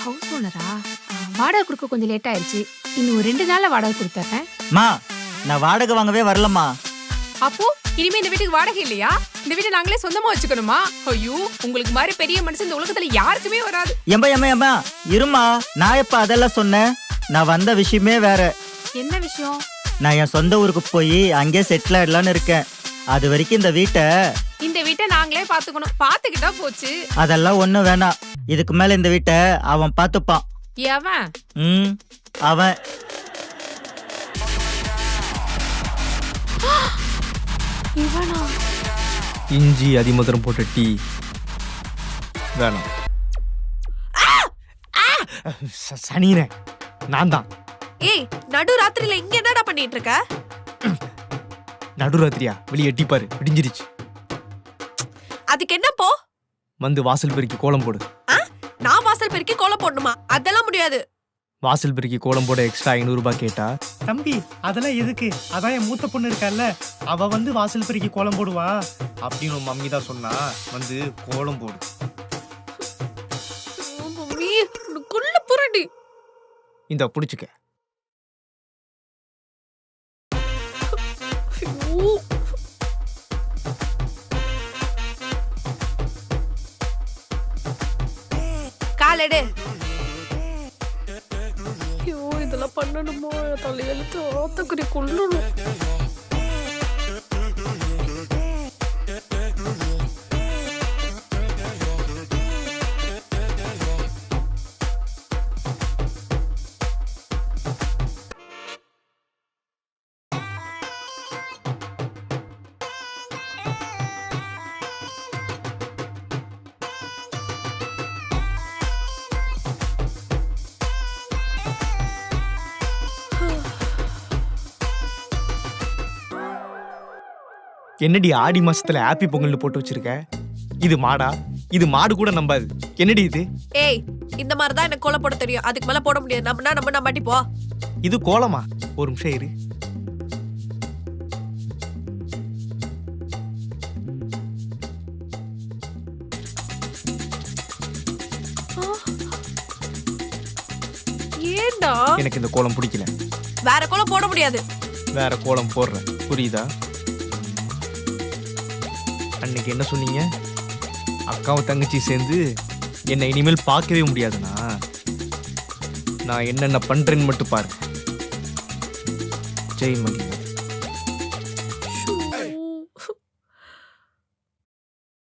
House ஓனரா? வாடகை கொடுக்க கொஞ்சம் லேட் ஆயிடுச்சு. இன்னும் ஒரு 2 நாள்ல வாடகை கொடுத்துறேன். மா நான் வாடகை வாங்கவே வரலம்மா. அப்போ இனிமே இந்த வீட்டுக்கு வாடகை இல்லையா? இந்த வீட்டை நாங்களே சொந்தமா வச்சுக்கணுமா? ஐயோ, உங்களுக்கு மாதிரி பெரிய மனுஷன் இந்த உலகத்துல யாருக்குமே வராது. எம்மா இருமா, நான் எப்ப அதெல்லாம் சொன்னேன்? நான் வந்த விஷயமே வேற. என்ன விஷயம்? நான் என் சொந்த ஊருக்கு போய் அங்கே செட்டில் ஆயிடலான்னு இருக்கேன். அது வரைக்கும் இந்த வீட்டை நாங்களே பாத்துக்கணும். பாத்துக்கிட்டா போச்சு. அதெல்லாம் ஒண்ணும் வேணாம். இதுக்கு மேல இந்த வீட்டை அவன் பாத்துப்பான். எவன்? அவன். இவனா? இஞ்சி அதிமதுரம் போட்ட டீ வேணாம். சனினே நான் தான். ஏய், நடு ராத்திரில இங்க என்னடா பண்ணிட்டு இருக்க? நடுராத்திரியா? வெளியே எட்டிப்பாரு, விடிஞ்சிருச்சு. அதுக்கு என்ன போ? வந்து வாசல் பெருக்கி கோலம் போடு. நான் வாசல் பெருக்கி கோலம் போடணுமா? அதெல்லாம் முடியாது. வாசல் பெருக்கி கோலம் போட எக்ஸ்ட்ரா 500 ரூபாய் கேட்டா? தம்பி அதெல்லாம் எதுக்கு? அதான் என் மூத்த பொண்ணு இருக்கால, அவ வந்து வாசல் பெருக்கி கோலம் போடுவா அப்படின்னு உன் மம்மி தான் சொன்னா. வந்து கோலம் போடு. மம்மி, உனக்குள்ள புரடி. இந்த புடிச்சுக்க. காலெடு. ஐயோ, இதெல்லாம் பண்ணணுமோ? தலையெழுத்து ஆத்தக்குறி கொள்ளணும். என்னடி ஆடி மாசத்துல ஹாப்பி பொங்கல்னு போட்டு வச்சிருக்க? இது மாடா? இது மாடு கூட நம்பாது. என்னடி இது? ஏய், இந்த மாதிரி தான் எனக்கு கோலம் போட தெரியும். அதுக்கு மேல போட முடியாது. நம்ம மாட்டி போ. இது கோலமா? ஒரு நிமிஷம் இரு. ஏண்டா? எனக்கு இந்த கோலம் பிடிக்கல. வேற கோலம் போட முடியாது. வேற கோலம் போடுறேன், புரியுதா? அன்னைக்கு என்ன சொன்னீங்க? அக்காவும் தங்கச்சி சேர்ந்து என்னை இனிமேல் பார்க்கவே முடியாதுண்ணா. நான் என்னென்ன பண்றேன்னு மட்டும் பாருங்க. ஜெய் மகி.